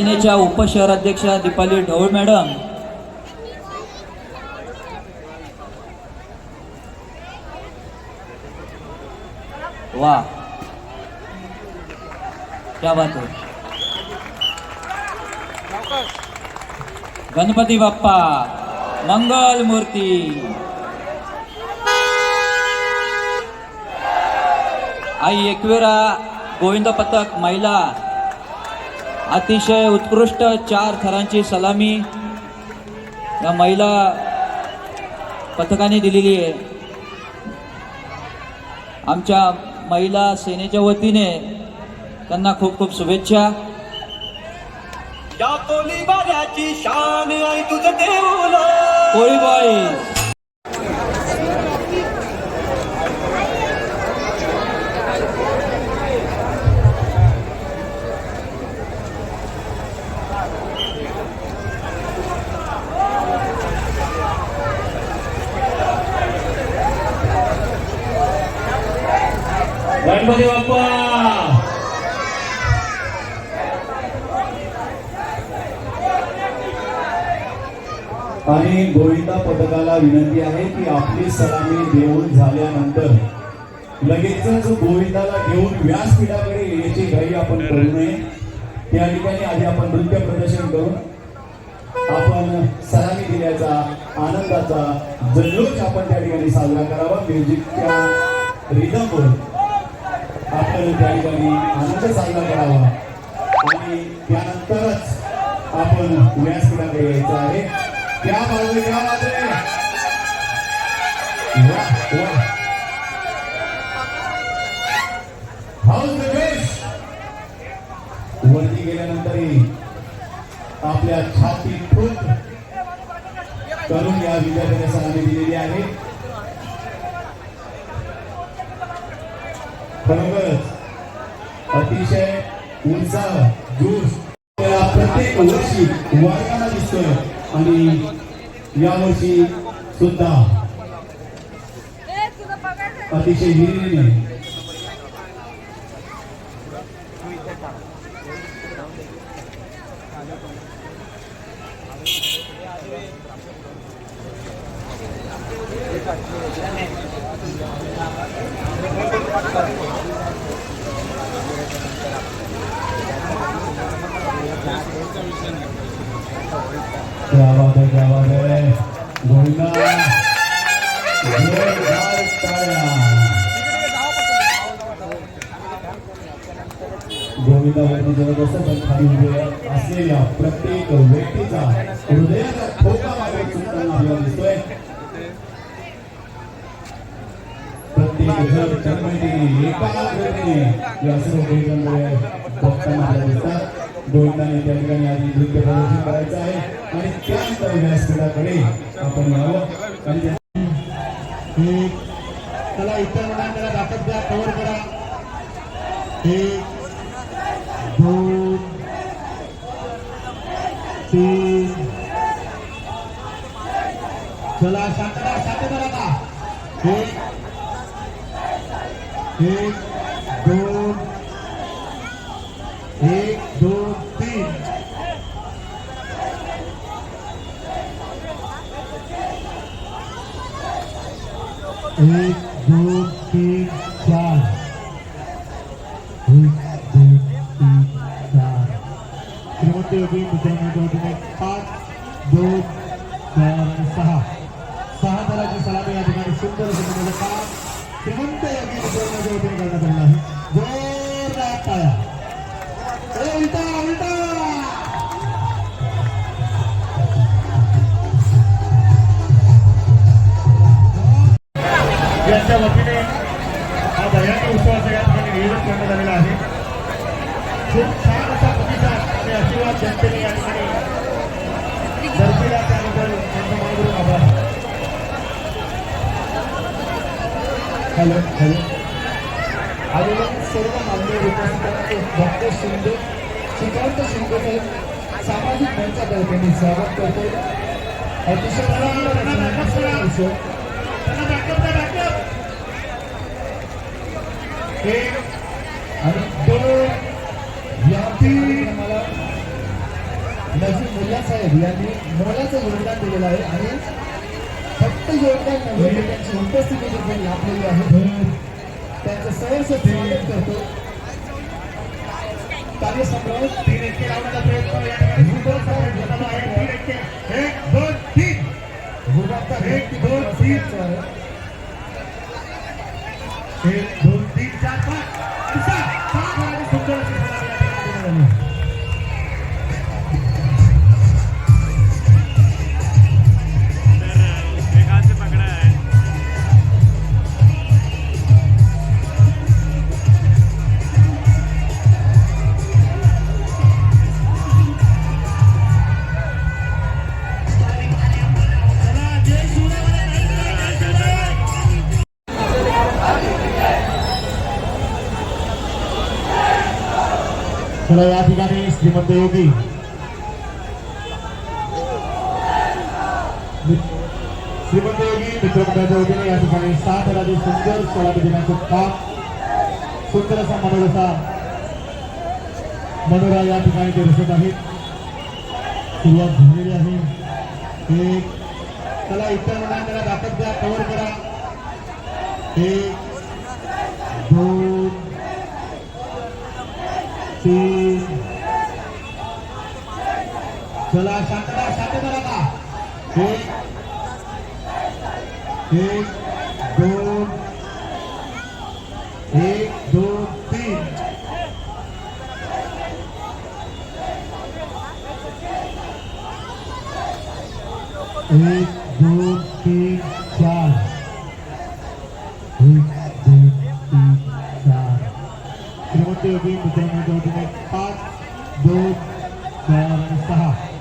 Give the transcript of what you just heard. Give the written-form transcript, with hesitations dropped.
सेनेच्या उपशहराध्यक्षा दीपाली ढवळ मॅडम, वाह क्या बात है। गणपती बाप्पा मंगल मूर्ती। आई एकविरा गोविंद पथक महिला अतिशय उत्कृष्ट 4 थरांची सलामी या महिला पथकाने दिलेली आहे। आमच्या महिला सेनेच्या वतीने त्यांना खूप खूप शुभेच्छा। या कोळी बाळ्याची शान आई तुझं देऊळ कोळी बॉईज गणपती बाप्पा आणि गोविंदा पथकाला विनंती आहे की आपली सलामी देऊन झाल्यानंतर लगेचच गोविंदाला घेऊन व्यासपीठाकडे येण्याची घाई आपण करू नये। त्या ठिकाणी आधी आपण नृत्य प्रदर्शन करून आपण सलामी दिल्याचा आनंदाचा जल्लोष आपण त्या ठिकाणी साजरा करावा। म्युझिकच्या रिदमवर आपण त्या ठिकाणी आनंद साजरा करावा आणि त्यानंतरच आपण व्यासपीठाकडे यायचं आहे। क्या बाजू क्या बात है, वाह वाह, हाऊस द बेस्ट। वरती गेल्यानंतरही आपल्या छाती ठोक करून या विद्यार्थ्याने सलामी दिलेली आहे। खरोखरच अतिशय उत्साह जोश प्रत्येक वर्षी वाढताना दिसतोय आणि यावर्षी सुद्धा अतिशय हिरिरीने क्या बात है, क्या बात है। गोविंदा जोरदार ताळ्या। गोविंदावरती जबरदस्त पण खाली उभे असलेल्या प्रत्येक व्यक्तीचा हृदयाचा ठोका मागे चुकताना आपल्याला दिसतोय। प्रत्येक जण चमकतीने एकाग्रतेने या सर्व गोविंदांकडे बघताना आपल्याला दिसतात। गोविंदाने त्या ठिकाणी आधी नृत्य प्रदर्शन करायचं आहे आणि त्यानंतर व्यासपीठाकडे आपण यावं आणि त्याला इतर मुलांना दाखत द्या, कव्हर करा। 1 2 3 चला शांतता शांतता आता 1 2 1 2 3 1 2 3 4 1 2 3 4 श्रीमंत योगी विद्यार्थी 5 2 4 आणि 6 दलाची सलामी या ठिकाणी सुंदर असं काम श्रीमंत योगी विद्यार्थी वतीने करण्यात आलेला आहे। जोरदार टाळ्या। उलटा उलटा यांच्या वतीने हा भयानक उत्सवाचा या ठिकाणी नियोजन करण्यात आलेला आहे। खूप छान असा प्रतिसाद आणि आशीर्वाद जनतेने या ठिकाणी दर्शविला, त्याबद्दल त्यांचा मनपूर्वक आभार। हॅलो हॅलो आलेल्या सर्व मान्य उपस्थितांचे डॉक्टर शिंदे श्रीकांत शिंदे साहेब सामाजिक मंचातर्फे मी स्वागत करतो। अतिशय आणि 2 या 3 मला नजीर मुल्ला साहेब यांनी मोलाचं योगदान दिलेलं आहे आणि फक्त योगदान नव्हे तर त्यांची उपस्थिती देखील लाभलेली आहे त्यांचं सहर्ष स्वागत करतो कार्यसंग्रह 3 लावण्याचा प्रयत्न या ठिकाणी सुंदर साहेब घेतला आहे 3 1 2 3 गुरुदासचा 1 2 3 1 2 3 4 5 6 आणि सुंदर अशी सलामी या ठिकाणी देण्यात आली. चला या ठिकाणी श्रीमंत योगी मित्रमंडळाच्या वतीने या ठिकाणी 7 राजे सुंदर सोळा देण्याचं काम सुंदर असा मनोरा या ठिकाणी ते रचत आहेत सुरुवात झालेली आहे एक चला इतर मंडळाला दाखत द्या कव्हर करा 1 2 3 चला शांतता राहा 1 2 1 2 3 1 2 3 4 1 2 3 4 श्रीमंत योगी मित्रांच्या वतीने 5 2 4 आणि 6